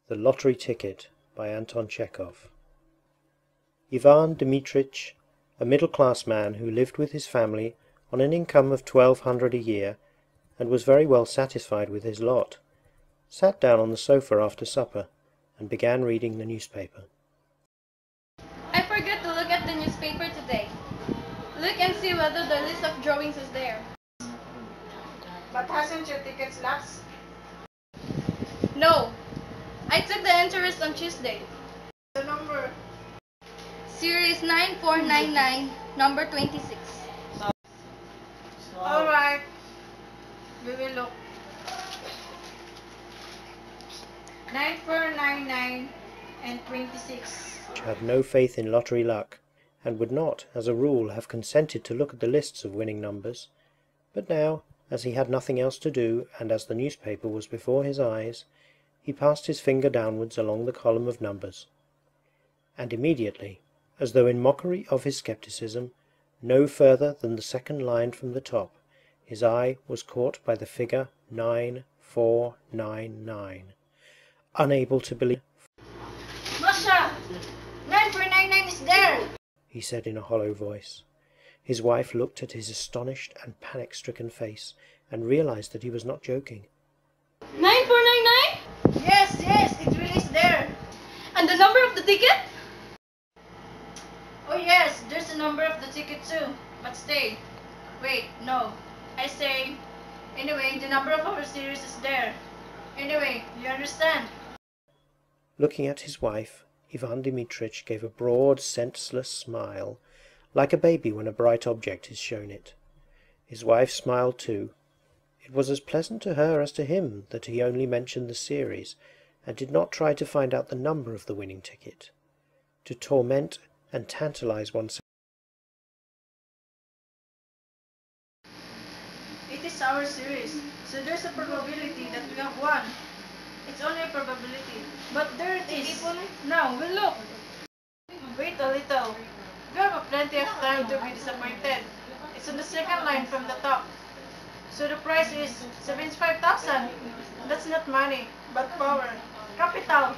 The Lottery Ticket by Anton Chekhov. Ivan Dmitritch, a middle-class man who lived with his family on an income of 1200 a year and was very well satisfied with his lot, sat down on the sofa after supper and began reading the newspaper. I forgot to look at the newspaper today. Look and see whether the list of drawings is there. But hasn't your tickets lapsed? No, I took the interest on Tuesday. The number? Series 9499, number 26. Alright, we will look. 9499 and 26. She had no faith in lottery luck, and would not, as a rule, have consented to look at the lists of winning numbers. But now, as he had nothing else to do, and as the newspaper was before his eyes, he passed his finger downwards along the column of numbers. And immediately, as though in mockery of his scepticism, no further than the second line from the top, his eye was caught by the figure 9499. Unable to believe, Masha! 9499 is there! he said in a hollow voice. His wife looked at his astonished and panic-stricken face and realized that he was not joking. 9499? Yes, it really is there. And the number of the ticket? Oh yes, there's the number of the ticket too. But stay. Wait, no. I say, anyway, the number of our series is there. Anyway, you understand? Looking at his wife, Ivan Dmitritch gave a broad, senseless smile, like a baby when a bright object is shown it. His wife smiled too. It was as pleasant to her as to him that he only mentioned the series, and did not try to find out the number of the winning ticket. To torment and tantalize oneself. It is our series, so there's a probability that we have won. It's only a probability. But there it is. Now, we'll look. Wait a little. We have plenty of time to be disappointed. It's on the second line from the top. So the price is 75,000. That's not money, but power. Capital.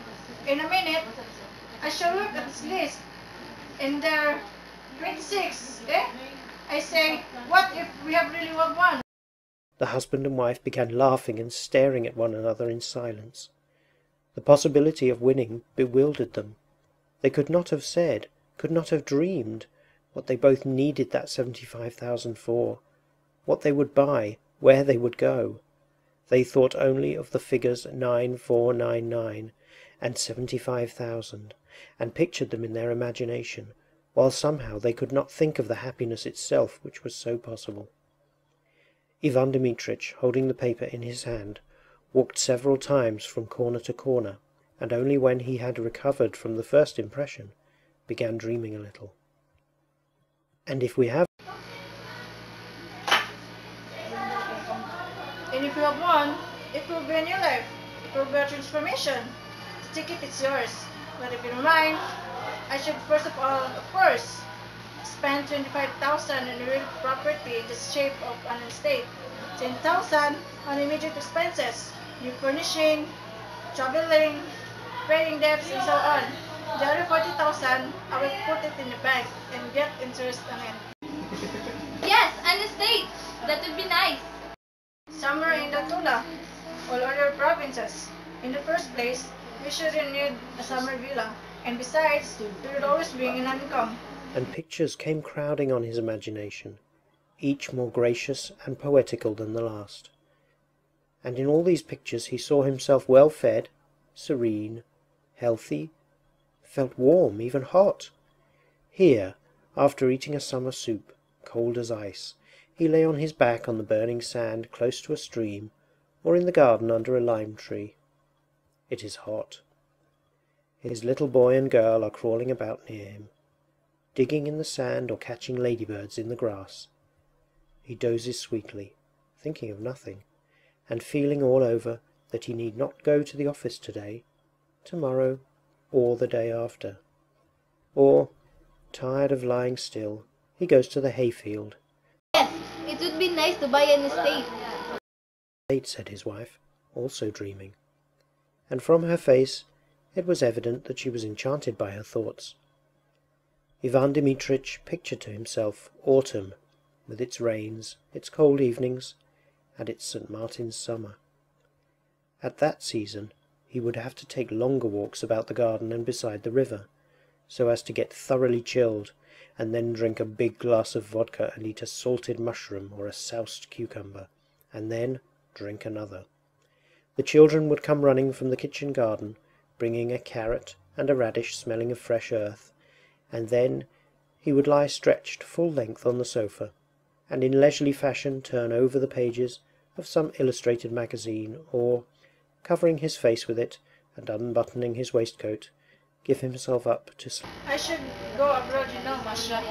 In a minute, I shall look at this list. And there, 26, eh? I say, what if we have really won? The husband and wife began laughing and staring at one another in silence. The possibility of winning bewildered them. They could not have said, could not have dreamed, what they both needed that 75,000 for, what they would buy, where they would go. They thought only of the figures 9499 and 75,000, and pictured them in their imagination, while somehow they could not think of the happiness itself which was so possible. Ivan Dmitritch, holding the paper in his hand, walked several times from corner to corner, and only when he had recovered from the first impression, began dreaming a little. And if we have... And if you have won, it will be a new life. It will be a transformation. The ticket is yours. But if you don't mind, I should first of all, of course, spend 25,000 on real property in the shape of an estate, 10,000 on immediate expenses, new furnishing, traveling, paying debts, and so on. The other 40,000, I will put it in the bank and get interest on it. Yes, an estate. That would be nice. Somewhere in the Tula, all other provinces. In the first place, we shouldn't need a summer villa, and besides, there would always be an income. And pictures came crowding on his imagination, each more gracious and poetical than the last. And in all these pictures he saw himself well fed, serene, healthy, felt warm, even hot. Here, after eating a summer soup, cold as ice, he lay on his back on the burning sand close to a stream, or in the garden under a lime tree. It is hot. His little boy and girl are crawling about near him, digging in the sand or catching ladybirds in the grass. He dozes sweetly, thinking of nothing, and feeling all over that he need not go to the office today, tomorrow, or the day after. Or, tired of lying still, he goes to the hayfield. Yes, it would be nice to buy an estate. "Said his wife, also dreaming. And from her face It was evident that she was enchanted by her thoughts. Ivan Dmitritch pictured to himself autumn, with its rains, its cold evenings, and its St. Martin's summer. At that season he would have to take longer walks about the garden and beside the river, so as to get thoroughly chilled, and then drink a big glass of vodka and eat a salted mushroom or a soused cucumber, and then drink another. The children would come running from the kitchen garden, bringing a carrot and a radish smelling of fresh earth, and then he would lie stretched full length on the sofa, and in leisurely fashion turn over the pages of some illustrated magazine, or, covering his face with it and unbuttoning his waistcoat, give himself up to sleep. I should go abroad, Masha.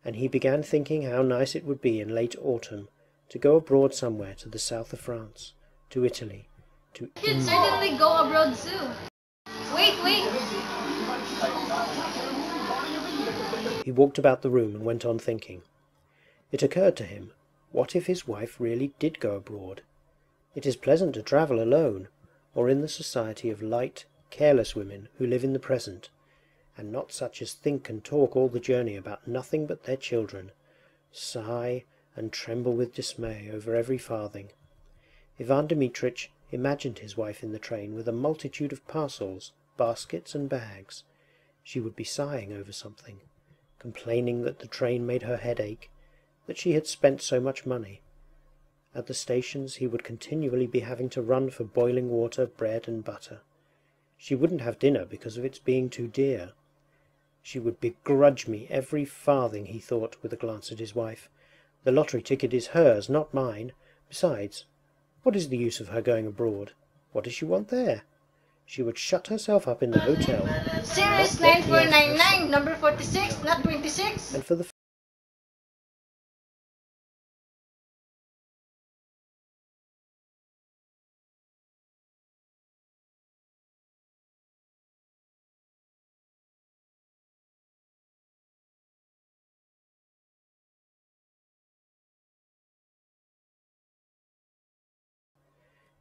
And he began thinking how nice it would be in late autumn to go abroad somewhere to the south of France, to Italy, to You should certainly go abroad too. Wait. He walked about the room and went on thinking. It occurred to him, what if his wife really did go abroad? It is pleasant to travel alone, or in the society of light, careless women who live in the present, and not such as think and talk all the journey about nothing but their children, sigh and tremble with dismay over every farthing. Ivan Dmitritch imagined his wife in the train with a multitude of parcels, baskets and bags. She would be sighing over something, complaining that the train made her head ache, that she had spent so much money. At the stations he would continually be having to run for boiling water, bread and butter. She wouldn't have dinner because of its being too dear. She would begrudge me every farthing, he thought with a glance at his wife. The lottery ticket is hers, not mine. Besides, what is the use of her going abroad? What does she want there? She would shut herself up in the hotel. Series 9499, number 46, not 26. And for the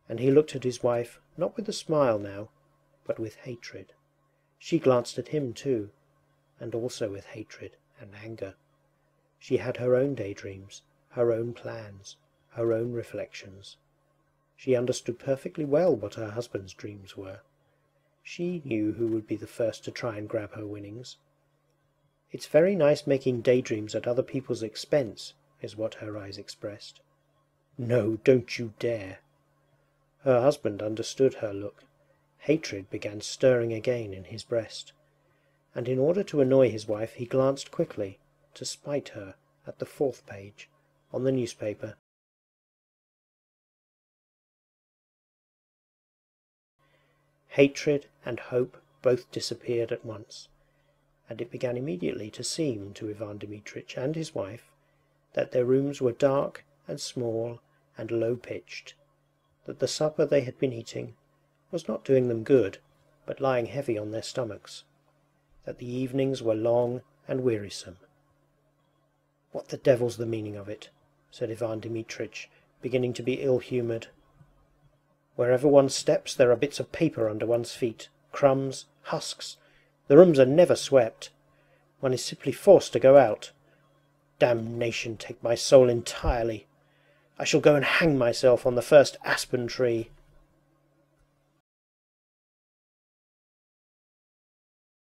and he looked at his wife, not with a smile now, but with hatred. She glanced at him too, and also with hatred and anger. She had her own daydreams, her own plans, her own reflections. She understood perfectly well what her husband's dreams were. She knew who would be the first to try and grab her winnings. It's very nice making daydreams at other people's expense, is what her eyes expressed. No, don't you dare! Her husband understood her look. Hatred began stirring again in his breast, and in order to annoy his wife he glanced quickly, to spite her, at the 4th page, on the newspaper. Hatred and hope both disappeared at once, and it began immediately to seem to Ivan Dmitritch and his wife that their rooms were dark and small and low-pitched, that the supper they had been eating was not doing them good, but lying heavy on their stomachs, that the evenings were long and wearisome. "What the devil's the meaning of it?" said Ivan Dmitritch, beginning to be ill-humoured. "Wherever one steps there are bits of paper under one's feet, crumbs, husks. The rooms are never swept. One is simply forced to go out. Damnation take my soul entirely! I shall go and hang myself on the first aspen tree."